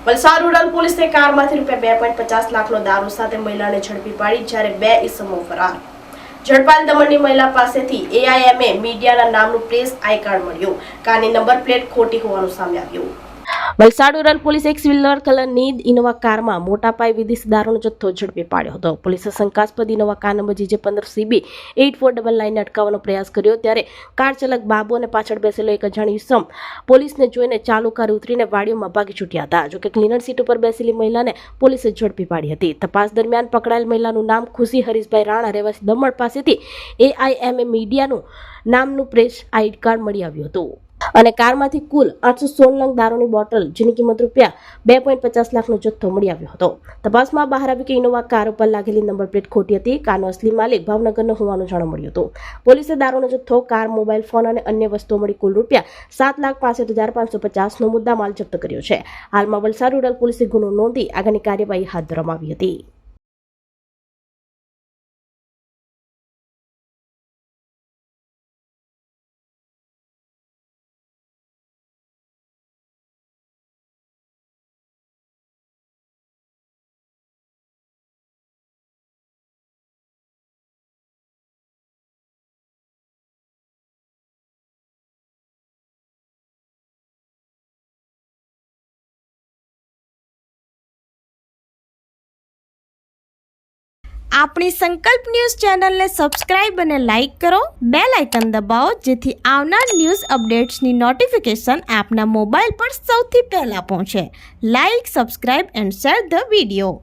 Valsad rural પોલીસે કારમાંથી ₹2.50 લાખનો દારૂ સાથે મહિલાને ઝડપી પાડી, જ્યારે 2 ઇસમો ફરાર. ઝડપાયેલ દમણની મહિલા પાસેથી AIMA મીડિયાના નામનું પ્રેસ આઈ કાર્ડ મળ્યું. કારની નંબર પ્લેટ ખોટી હોવાનું સામે આવ્યું. વલસાડ રૂરલ પોલીસે એક સિલ્વર કલરની ઇનોવા કારમાં મોટા પાયે વિદેશી દારૂનો જથ્થો ઝડપી પાડ્યો હતો. પોલીસે શંકાસ્પદ ઇનોવા કાર નંબર GJ15CB8499 ને અટકાવવાનો પ્રયાસ કર્યો, ત્યારે કાર ચાલક બાબુ અને પાછળ બેસેલો એક અજાણી ઇસમ પોલીસને જોઈને ચાલુ કાર ઉતરીને વાડીઓમાં ભાગી છૂટ્યા હતા. જોકે ક્લીનર સીટ ઉપર બેસેલી મહિલાને પોલીસે ઝડપી પાડી હતી. તપાસ દરમિયાન પકડાયેલ મહિલાનું નામ ખુશી હરીશભાઈ રાણા, રહેવાસી દમણ પાસેથી AIMA મીડિયાનું નામનું પ્રેસ આઈ કાર્ડ મળી આવ્યું હતું અને કારમાંથી કુલ 816 નંગ દારૂની બોટલ, જેની કિંમત ₹2.50 લાખનો જથ્થો મળી આવ્યો હતો. તપાસમાં બહાર આવ્યું કે ઇનોવા કાર ઉપર લાગેલી નંબર પ્લેટ ખોટી હતી. કારનો અસલી માલિક ભાવનગરનો હોવાનું જાણવા મળ્યું હતું. પોલીસે દારૂનો જથ્થો, કાર, મોબાઈલ ફોન અને અન્ય વસ્તુઓ મળી કુલ ₹7,65,550નો મુદ્દામાલ જપ્ત કર્યો છે. હાલમાં વલસાડ રૂરલ પોલીસે ગુનો નોંધી આગળની કાર્યવાહી હાથ ધરવામાં આવી હતી. આપણી સંકલ્પ ન્યૂઝ ચેનલને સબસ્ક્રાઇબ અને લાઇક કરો, બેલ આઇકન દબાવો, જેથી આવનાર ન્યૂઝ અપડેટ્સની નોટિફિકેશન આપના મોબાઈલ પર સૌથી પહેલા પહોંચે. Like, subscribe and share the video.